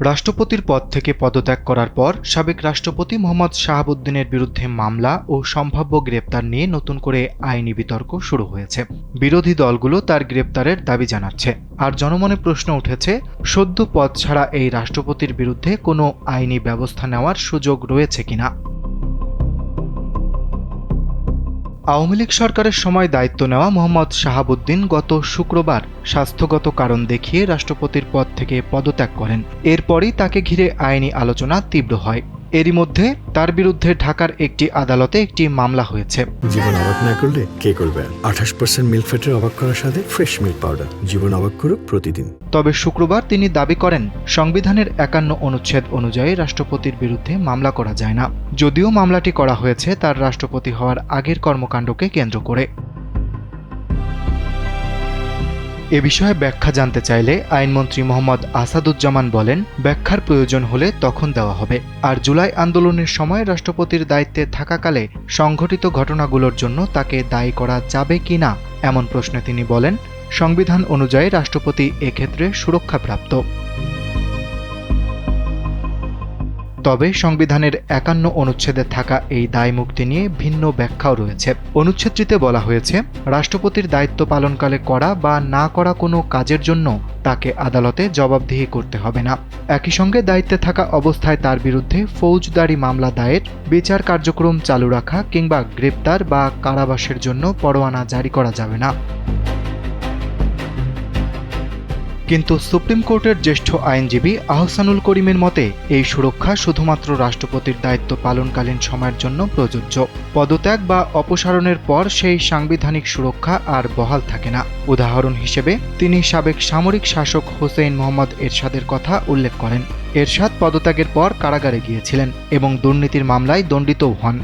রাষ্ট্রপতির পদ থেকে পদত্যাগ করার পর সাবেক রাষ্ট্রপতি মোহাম্মদ শাহাবুদ্দিনের বিরুদ্ধে মামলা ও সম্ভাব্য গ্রেপ্তার নিয়ে নতুন করে আইনি বিতর্ক শুরু হয়েছে। বিরোধী দলগুলো তার গ্রেপ্তারের দাবি জানাচ্ছে, আর জনমনে প্রশ্ন উঠেছে, সদ্য পদ ছাড়া এই রাষ্ট্রপতির বিরুদ্ধে কোনো আইনি ব্যবস্থা নেওয়ার সুযোগ রয়েছে কিনা। আওয়ামী লীগ সরকারের সময় দায়িত্ব নেওয়া মোহাম্মদ শাহাবুদ্দিন গত শুক্রবার স্বাস্থ্যগত কারণ দেখিয়ে রাষ্ট্রপতির পদ থেকে পদত্যাগ করেন। এরপরই তাকে ঘিরে আইনি আলোচনা তীব্র হয়। এরই মধ্যে তার বিরুদ্ধে ঢাকার একটি আদালতে একটি মামলা হয়েছে। জীবন অবাক না করলে কে করবে? 28% মিল্ক ফ্যাটের অবাক করার সাথে ফ্রেশ মিল্ক পাউডার। জীবন অবাক করুক প্রতিদিন। তবে শুক্রবার তিনি দাবি করেন, সংবিধানের 51 অনুচ্ছেদ অনুযায়ী রাষ্ট্রপতির বিরুদ্ধে মামলা করা যায় না, যদিও মামলাটি করা হয়েছে তার রাষ্ট্রপতি হওয়ার আগের কর্মকাণ্ডকে কেন্দ্র করে। এ বিষয়ে ব্যাখ্যা জানতে চাইলে আইনমন্ত্রী মোহাম্মদ আসাদুজ্জামান বলেন, ব্যাখ্যার প্রয়োজন হলে তখন দেওয়া হবে। আর জুলাই আন্দোলনের সময় রাষ্ট্রপতির দায়িত্বে থাকাকালে সংঘটিত ঘটনাগুলোর জন্য তাকে দায়ী করা যাবে কিনা এমন প্রশ্নে তিনি বলেন, সংবিধান অনুযায়ী রাষ্ট্রপতি এক্ষেত্রে সুরক্ষাপ্রাপ্ত। তবে সংবিধানের 51 অনুচ্ছেদে থাকা এই দায় মুক্তি নিয়ে ভিন্ন ব্যাখ্যাও রয়েছে। অনুচ্ছেদটিতে বলা হয়েছে, রাষ্ট্রপতির দায়িত্ব পালনকালে করা বা না করা কোনো কাজের জন্য তাকে আদালতে জবাবদিহি করতে হবে না। একই সঙ্গে দায়িত্বে থাকা অবস্থায় তার বিরুদ্ধে ফৌজদারি মামলা দায়ের, বিচার কার্যক্রম চালু রাখা কিংবা গ্রেপ্তার বা কারাবাসের জন্য পরোয়ানা জারি করা যাবে না। কিন্তু সুপ্রিম কোর্টের জ্যেষ্ঠ আইনজীবী আহসানুল করিমের মতে এই সুরক্ষা শুধুমাত্র রাষ্ট্রপতির দায়িত্ব পালনকালীন সময়ের জন্য প্রযোজ্য। পদত্যাগ বা অপসারণের পর সেই সাংবিধানিক সুরক্ষা আর বহাল থাকে না। উদাহরণ হিসেবে তিনি সাবেক সামরিক শাসক হোসেইন মোহাম্মদ এরশাদের কথা উল্লেখ করেন। এরশাদ পদত্যাগের পর কারাগারে গিয়েছিলেন এবং দুর্নীতির মামলায় দণ্ডিতও হন।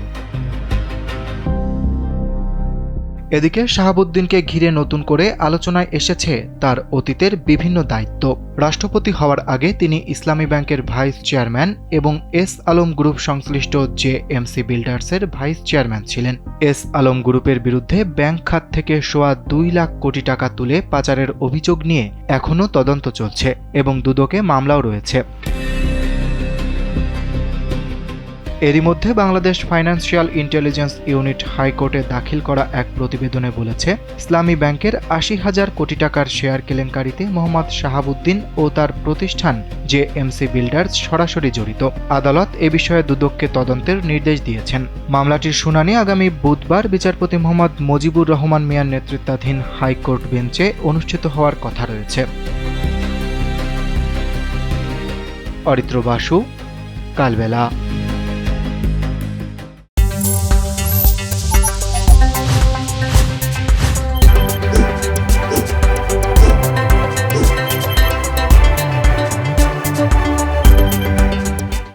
এদিকে শাহাবুদ্দিনকে ঘিরে নতুন করে আলোচনায় এসেছে তার অতীতের বিভিন্ন দায়িত্ব। রাষ্ট্রপতি হওয়ার আগে তিনি ইসলামী ব্যাংকের ভাইস চেয়ারম্যান এবং এস আলম গ্রুপ সংশ্লিষ্ট জেএমসি বিল্ডার্সের ভাইস চেয়ারম্যান ছিলেন। এস আলম গ্রুপের বিরুদ্ধে ব্যাংক খাত থেকে সোয়া 2 লাখ কোটি টাকা তুলে পাচারের অভিযোগ নিয়ে এখনও তদন্ত চলছে এবং দুদকে মামলাও রয়েছে। এরই মধ্যে বাংলাদেশ ফাইন্যান্সিয়াল ইন্টেলিজেন্স ইউনিট হাইকোর্টে দাখিল করা এক প্রতিবেদনে বলেছে, ইসলামী ব্যাংকের 80,000 কোটি টাকার শেয়ার কেলেঙ্কারিতে মোহাম্মদ শাহাবুদ্দিন ও তার প্রতিষ্ঠান জেএমসি বিল্ডার্স সরাসরি জড়িত। আদালত এ বিষয়ে দুদককে তদন্তের নির্দেশ দিয়েছেন। মামলাটির শুনানি আগামী বুধবার বিচারপতি মোহাম্মদ মুজিবুর রহমান মিয়ার নেতৃত্বাধীন হাইকোর্ট বেঞ্চে অনুষ্ঠিত হওয়ার কথা রয়েছে। অরিত্র বাসু, কালবেলা।